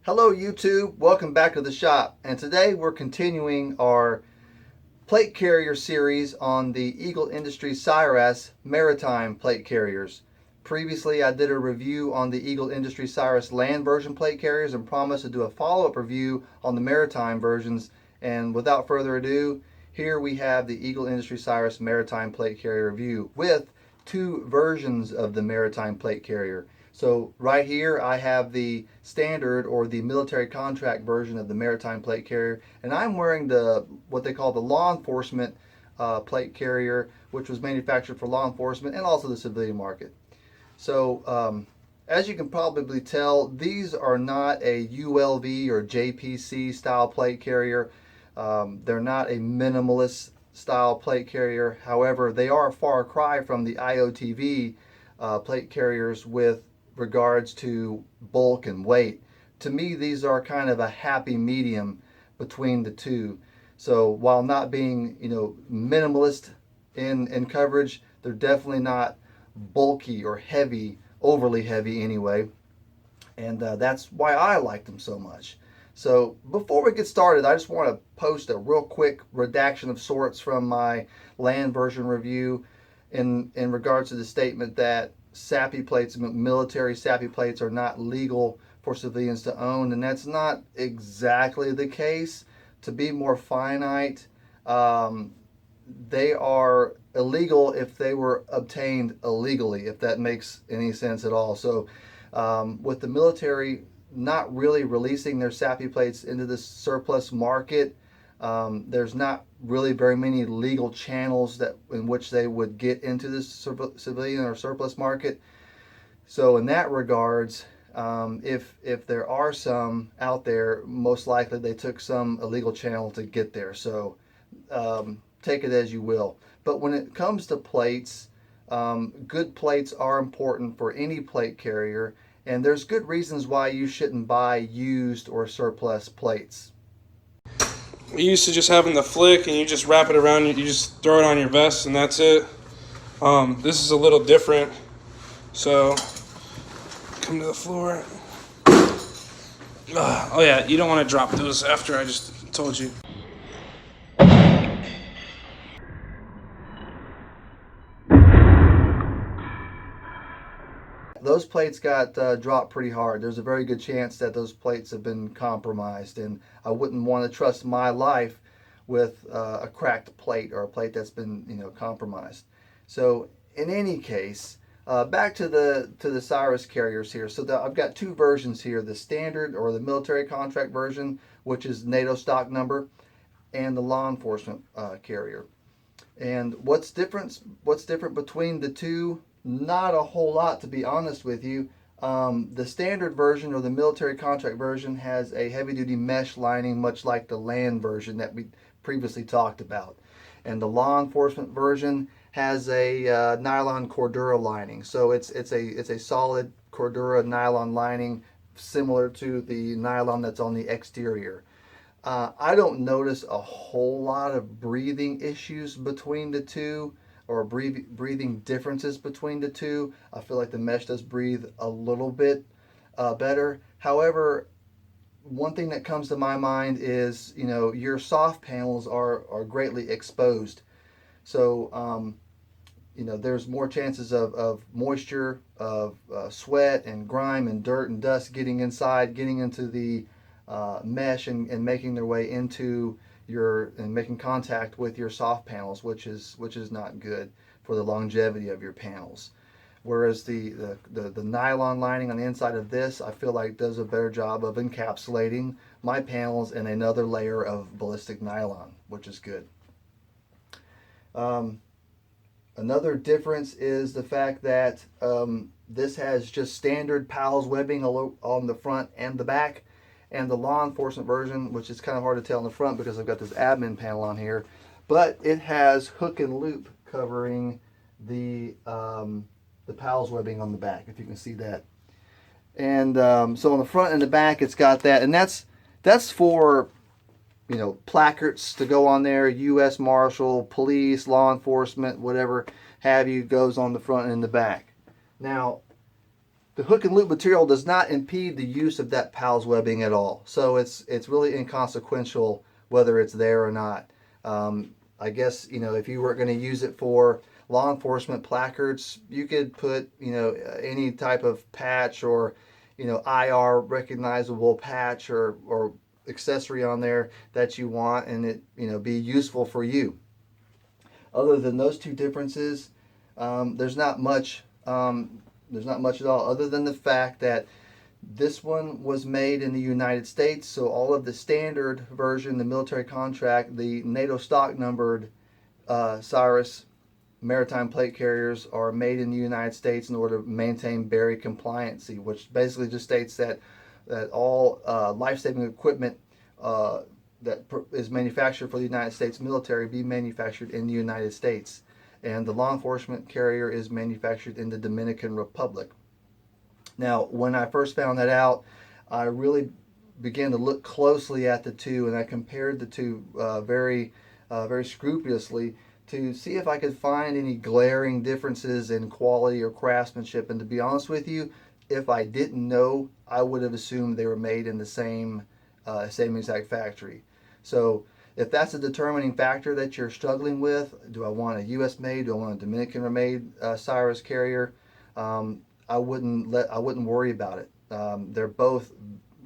Hello YouTube, welcome back to the shop, and today we're continuing our plate carrier series on the Eagle Industries Cyrus maritime plate carriers. Previously I did a review on the Eagle Industries Cyrus land version plate carriers and promised to do a follow-up review on the maritime versions, and without further ado, here we have the Eagle Industries Cyrus maritime plate carrier review with two versions of the maritime plate carrier. So right here I have the standard or the military contract version of the maritime plate carrier, and I'm wearing the what they call the law enforcement plate carrier, which was manufactured for law enforcement and also the civilian market. So as you can probably tell, these are not a ULV or JPC style plate carrier. They're not a minimalist style plate carrier. However, they are a far cry from the IOTV plate carriers with regards to bulk and weight. To me, these are kind of a happy medium between the two. So while not being, minimalist in coverage, they're definitely not bulky or heavy, overly heavy anyway. And that's why I like them so much. So before we get started, I just want to post a real quick redaction of sorts from my land version review in regards to the statement that SAPI plates, military SAPI plates, are not legal for civilians to own, and that's not exactly the case. To be more finite, they are illegal if they were obtained illegally, if that makes any sense at all. So with the military not really releasing their SAPI plates into the surplus market, there's not really very many legal channels in which they would get into this civilian or surplus market. So in that regards, if there are some out there, most likely they took some illegal channel to get there. So take it as you will. But when it comes to plates, good plates are important for any plate carrier, and there's good reasons why you shouldn't buy used or surplus plates. We used to just having the flick and you just wrap it around, you just throw it on your vest and that's it. This is a little different. So, come to the floor. Oh yeah, you don't want to drop those after I just told you. Those plates got dropped pretty hard. There's a very good chance that those plates have been compromised, and I wouldn't want to trust my life with a cracked plate or a plate that's been compromised. So in any case, back to the Cyrus carriers here. So I've got two versions here: the standard or the military contract version, which is NATO stock number, and the law enforcement carrier. And what's different between the two? Not a whole lot, to be honest with you. The standard version or the military contract version has a heavy-duty mesh lining, much like the land version that we previously talked about. And the law enforcement version has a nylon Cordura lining. So it's a solid Cordura nylon lining, similar to the nylon that's on the exterior. I don't notice a whole lot of breathing issues between the two, or breathing differences between the two. I feel like the mesh does breathe a little bit better. However, one thing that comes to my mind is, your soft panels are greatly exposed. So, there's more chances of moisture, of sweat and grime and dirt and dust getting into the mesh and making their way into and making contact with your soft panels, which is not good for the longevity of your panels. Whereas the nylon lining on the inside of this, I feel like does a better job of encapsulating my panels in another layer of ballistic nylon, which is good. Another difference is the fact that this has just standard PALS webbing on the front and the back. And the law enforcement version, which is kind of hard to tell in the front because I've got this admin panel on here, but it has hook and loop covering the PALS webbing on the back, if you can see that. And so on the front and the back, it's got that, and that's for placards to go on there. U.S. Marshal, police, law enforcement, whatever have you, goes on the front and the back. Now, the hook and loop material does not impede the use of that PALS webbing at all. So it's really inconsequential whether it's there or not. I guess, if you were going to use it for law enforcement placards, you could put, any type of patch or, IR recognizable patch or accessory on there that you want, and it, be useful for you. Other than those two differences, there's not much. There's not much at all, other than the fact that this one was made in the United States, so all of the standard version, the military contract, the NATO stock numbered Cyrus maritime plate carriers are made in the United States in order to maintain Berry compliancy, which basically just states that all life-saving equipment that is manufactured for the United States military be manufactured in the United States. And the law enforcement carrier is manufactured in the Dominican Republic. Now, when I first found that out, I really began to look closely at the two, and I compared the two very scrupulously to see if I could find any glaring differences in quality or craftsmanship. And to be honest with you, if I didn't know, I would have assumed they were made in the same exact factory. So if that's a determining factor that you're struggling with, do I want a U.S. made? Do I want a Dominican made Cyrus carrier? I wouldn't worry about it. They're both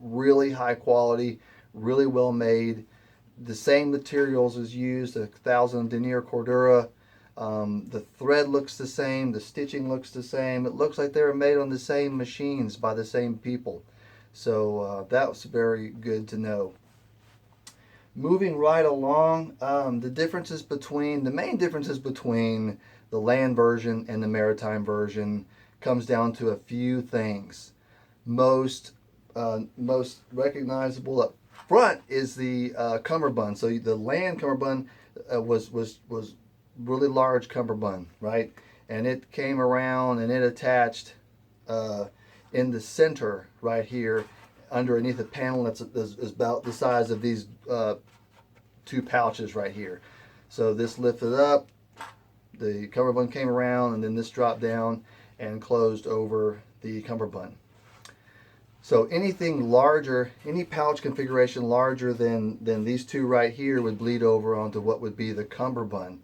really high quality, really well made. The same materials is used, 1,000 denier cordura. The thread looks the same, the stitching looks the same. It looks like they were made on the same machines by the same people. So that was very good to know. Moving right along, the main differences between the land version and the maritime version comes down to a few things. Most recognizable up front is the cummerbund. So the land cummerbund was really large cummerbund, right? And it came around and it attached in the center right here underneath a panel that's about the size of these two pouches right here. So this lifted up, the cummerbund came around, and then this dropped down and closed over the cummerbund. So anything larger, any pouch configuration larger than these two right here would bleed over onto what would be the cummerbund.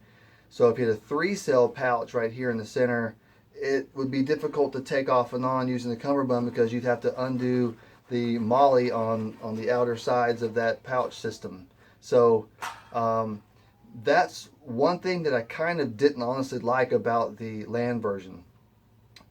So if you had a 3-cell pouch right here in the center, it would be difficult to take off and on using the cummerbund because you'd have to undo the molly on the outer sides of that pouch system. So that's one thing that I kind of didn't honestly like about the land version.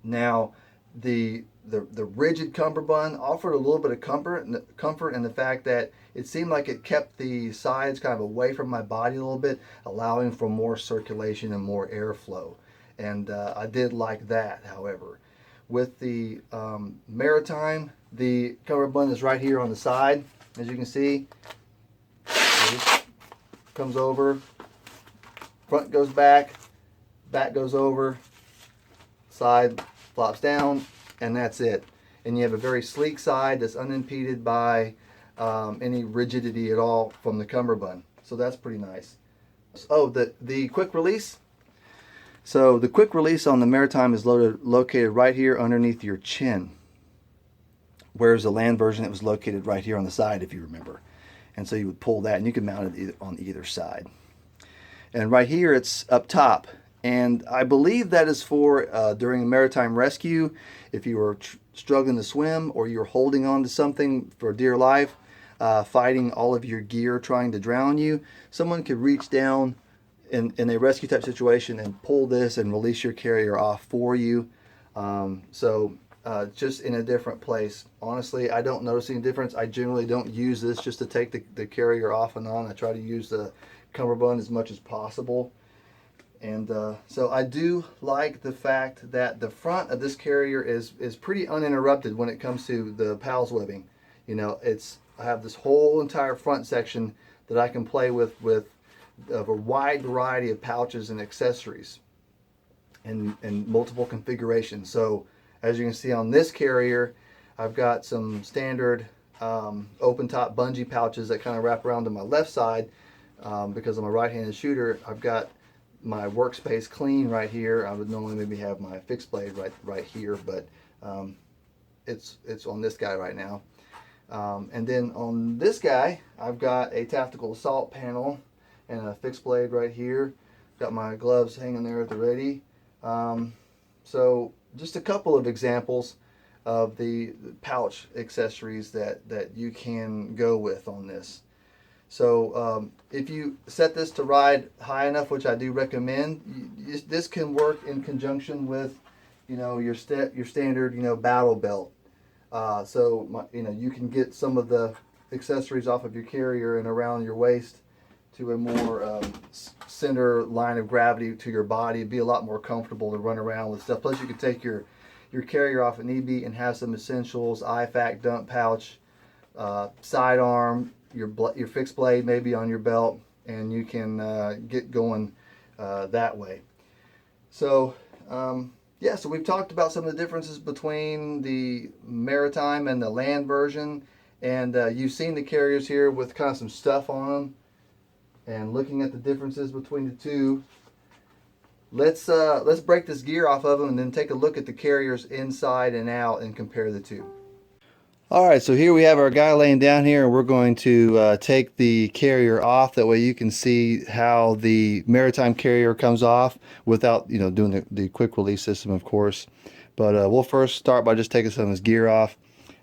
Now, the rigid cummerbund offered a little bit of comfort in the fact that it seemed like it kept the sides kind of away from my body a little bit, allowing for more circulation and more airflow. And I did like that, however. With the maritime, the cummerbund is right here on the side, as you can see. It comes over, front goes back goes over, side flops down, and that's it. And you have a very sleek side that's unimpeded by any rigidity at all from the cummerbund. So that's pretty nice. Oh, the quick release. So the quick release on the maritime is located right here underneath your chin, whereas the land version, it was located right here on the side, if you remember. And so you would pull that, and you can mount it on either side. And right here, it's up top. And I believe that is for during a maritime rescue, if you were struggling to swim or you're holding on to something for dear life, fighting all of your gear trying to drown you, someone could reach down in a rescue type situation and pull this and release your carrier off for you. Just in a different place. Honestly, I don't notice any difference. I generally don't use this just to take the carrier off and on. I try to use the cummerbund as much as possible. And so I do like the fact that the front of this carrier is pretty uninterrupted when it comes to the PALS webbing. I have this whole entire front section that I can play with a wide variety of pouches and accessories and multiple configurations. So as you can see on this carrier, I've got some standard open top bungee pouches that kind of wrap around to my left side because I'm a right-handed shooter. I've got my workspace clean right here. I would normally maybe have my fixed blade right here, but it's on this guy right now. And then on this guy, I've got a tactical assault panel and a fixed blade right here. Got my gloves hanging there at the ready. So just a couple of examples of the pouch accessories that you can go with on this. So if you set this to ride high enough, which I do recommend, this can work in conjunction with, your standard, battle belt. You can get some of the accessories off of your carrier and around your waist to a more center line of gravity to your body. It'd be a lot more comfortable to run around with stuff. Plus, you can take your carrier off if need be and have some essentials, IFAC dump pouch, sidearm, your fixed blade maybe on your belt, and you can get going that way. So so we've talked about some of the differences between the maritime and the land version, and you've seen the carriers here with kind of some stuff on them. And looking at the differences between the two, let's break this gear off of them and then take a look at the carriers inside and out and compare the two. All right, so here we have our guy laying down here, and we're going to take the carrier off. That way you can see how the maritime carrier comes off without doing the quick release system, of course. But we'll first start by just taking some of his gear off.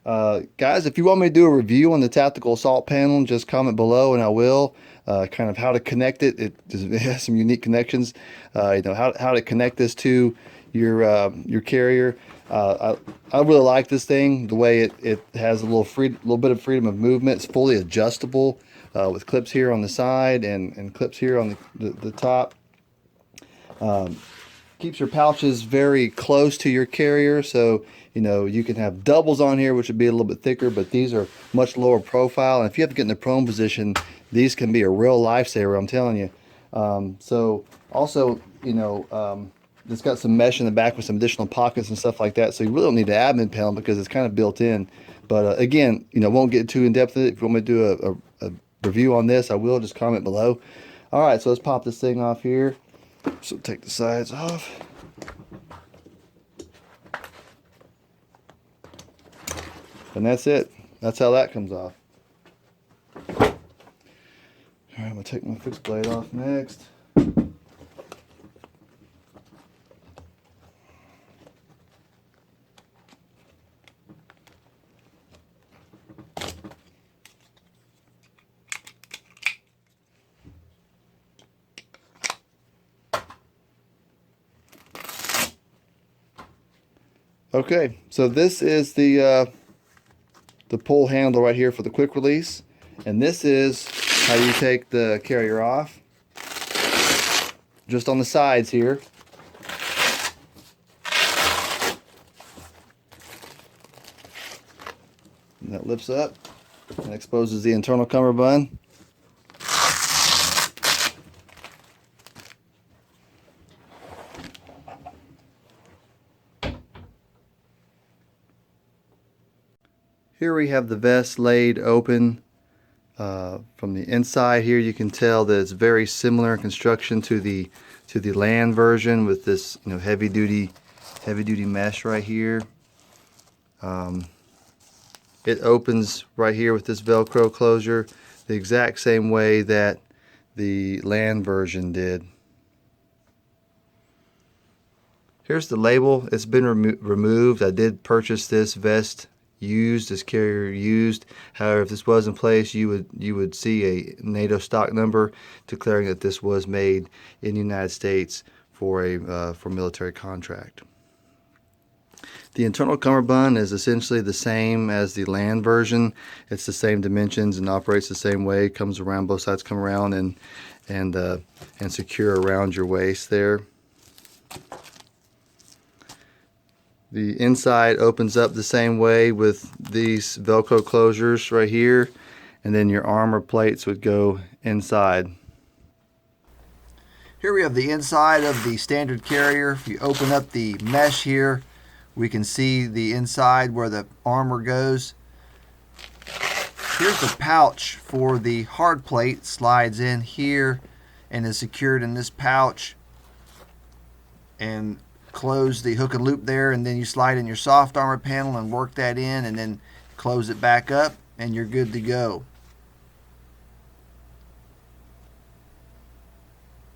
Guys, if you want me to do a review on the tactical assault panel, just comment below and I will. Kind of how to connect it. It has some unique connections. How to connect this to your carrier. I really like this thing. The way it has a little bit of freedom of movement. It's fully adjustable with clips here on the side and clips here on the top. Keeps your pouches very close to your carrier, so you can have doubles on here, which would be a little bit thicker, but these are much lower profile, and if you have to get in the prone position, these can be a real lifesaver, I'm telling you. So also, it's got some mesh in the back with some additional pockets and stuff like that, so you really don't need the admin panel because it's kind of built in. But again, won't get too in depth with it. If you want me to do a review on this, I will. Just comment below. All right, so let's pop this thing off here. So take the sides off. And that's it. That's how that comes off. All right, I'm gonna take my fixed blade off next. Okay, so this is the pull handle right here for the quick release, and this is how you take the carrier off. Just on the sides here. And that lifts up and exposes the internal cummerbund. Here we have the vest laid open. From the inside here, you can tell that it's very similar in construction to the land version with this heavy duty mesh right here. It opens right here with this Velcro closure the exact same way that the land version did. Here's the label. It's been removed. I did purchase this vest used, this carrier used. However, if this was in place, you would see a NATO stock number declaring that this was made in the United States for military contract. The internal cummerbund is essentially the same as the land version. It's the same dimensions and operates the same way. It comes around, both sides come around and secure around your waist there. The inside opens up the same way with these Velcro closures right here, and then your armor plates would go inside. Here we have the inside of the standard carrier. If you open up the mesh here, we can see the inside where the armor goes. Here's the pouch for the hard plate. Slides in here and is secured in this pouch. And close the hook and loop there, and then you slide in your soft armor panel and work that in, and then close it back up, and you're good to go.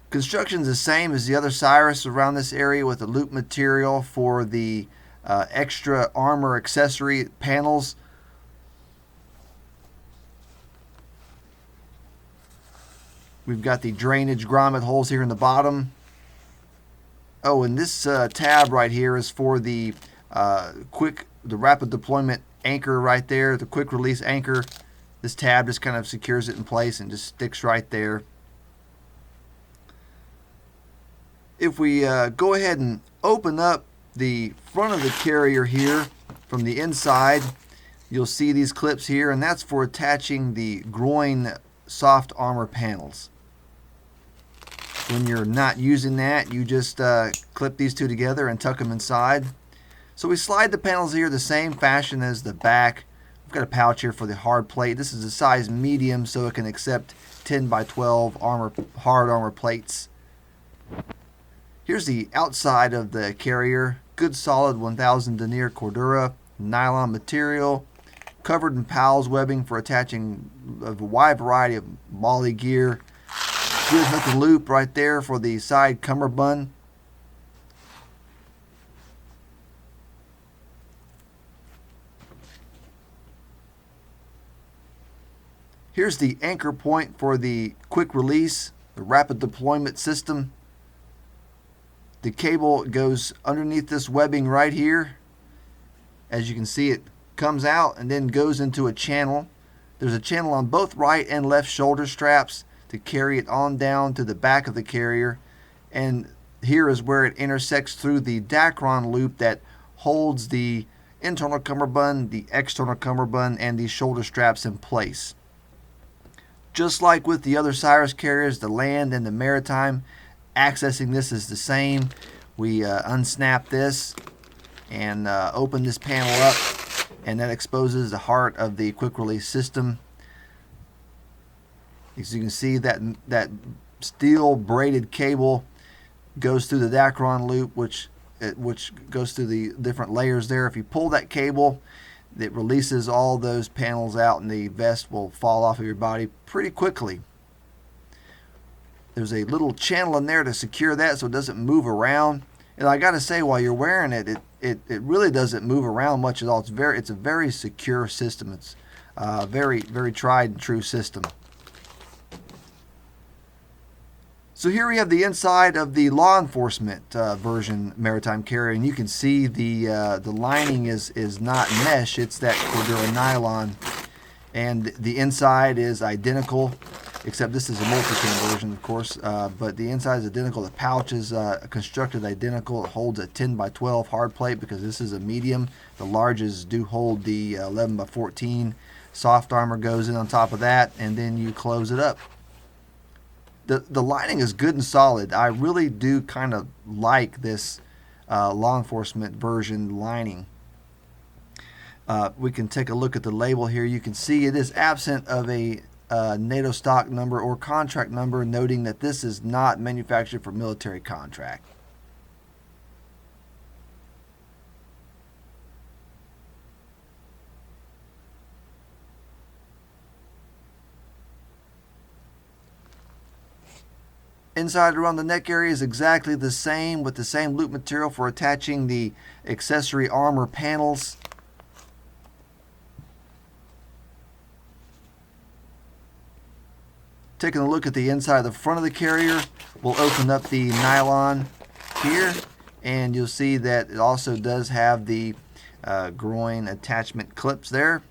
Construction is the same as the other Cyrus around this area, with the loop material for the extra armor accessory panels. We've got the drainage grommet holes here in the bottom. Oh, and this tab right here is for the rapid deployment anchor right there, the quick release anchor. This tab just kind of secures it in place and just sticks right there. If we go ahead and open up the front of the carrier here from the inside, you'll see these clips here, and that's for attaching the groin soft armor panels. When you're not using that, you just clip these two together and tuck them inside. So we slide the panels here the same fashion as the back. We've got a pouch here for the hard plate. This is a size medium, so it can accept 10 by 12 hard armor plates. Here's the outside of the carrier. Good solid 1000 denier Cordura nylon material, covered in Powell's webbing for attaching a wide variety of MOLLE gear. Good hook and loop right there for the side cummerbund. Here's the anchor point for the quick release, the rapid deployment system. The cable goes underneath this webbing right here. As you can see, it comes out and then goes into a channel. There's a channel on both right and left shoulder straps to carry it on down to the back of the carrier. And here is where it intersects through the Dacron loop that holds the internal cummerbund, the external cummerbund, and the shoulder straps in place. Just like with the other Cyrus carriers, the land and the maritime, accessing this is the same. We unsnap this and open this panel up, and that exposes the heart of the quick release system. As you can see, that steel braided cable goes through the Dacron loop, which goes through the different layers there. If you pull that cable, it releases all those panels out, and the vest will fall off of your body pretty quickly. There's a little channel in there to secure that so it doesn't move around. And I got to say, while you're wearing it, it really doesn't move around much at all. It's a very secure system. It's a very tried and true system. So here we have the inside of the law enforcement version maritime carrier, and you can see the lining is not mesh; it's that Cordura nylon, and the inside is identical, except this is a multi-cam version, of course. But the inside is identical. The pouch is constructed identical. It holds a 10 by 12 hard plate because this is a medium. The larges do hold the 11 by 14. Soft armor goes in on top of that, and then you close it up. The lining is good and solid. I really do kind of like this law enforcement version lining. We can take a look at the label here. You can see it is absent of a NATO stock number or contract number, noting that this is not manufactured for military contract. Inside around the neck area is exactly the same, with the same loop material for attaching the accessory armor panels. Taking a look at the inside of the front of the carrier, we'll open up the nylon here, and you'll see that it also does have the groin attachment clips there.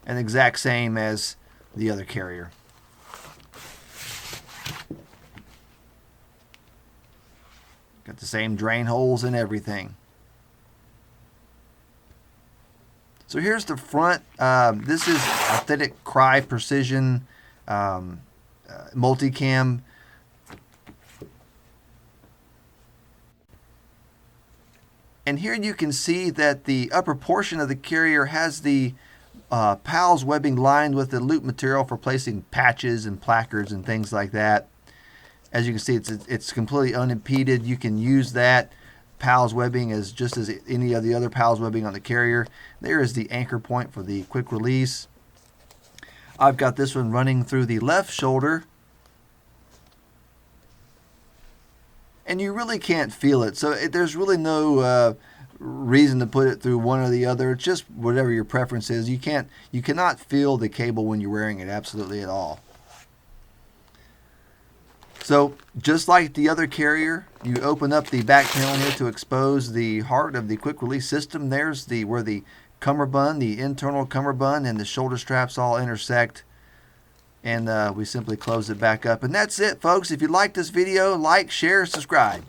And exact same as the other carrier. Got the same drain holes and everything. So here's the front. This is Authentic Cry Precision multicam. And here you can see that the upper portion of the carrier has the PALS webbing lined with the loop material for placing patches and placards and things like that. As you can see, it's completely unimpeded. You can use that PALS webbing as just as any of the other PALS webbing on the carrier. There is the anchor point for the quick release. I've got this one running through the left shoulder, and you really can't feel it. So there's really no reason to put it through one or the other. It's just whatever your preference is. You cannot feel the cable when you're wearing it absolutely at all. So just like the other carrier, you open up the back panel here to expose the heart of the quick release system. There's where the cummerbund, the internal cummerbund, and the shoulder straps all intersect. And we simply close it back up. And that's it, folks. If you like this video, like, share, subscribe.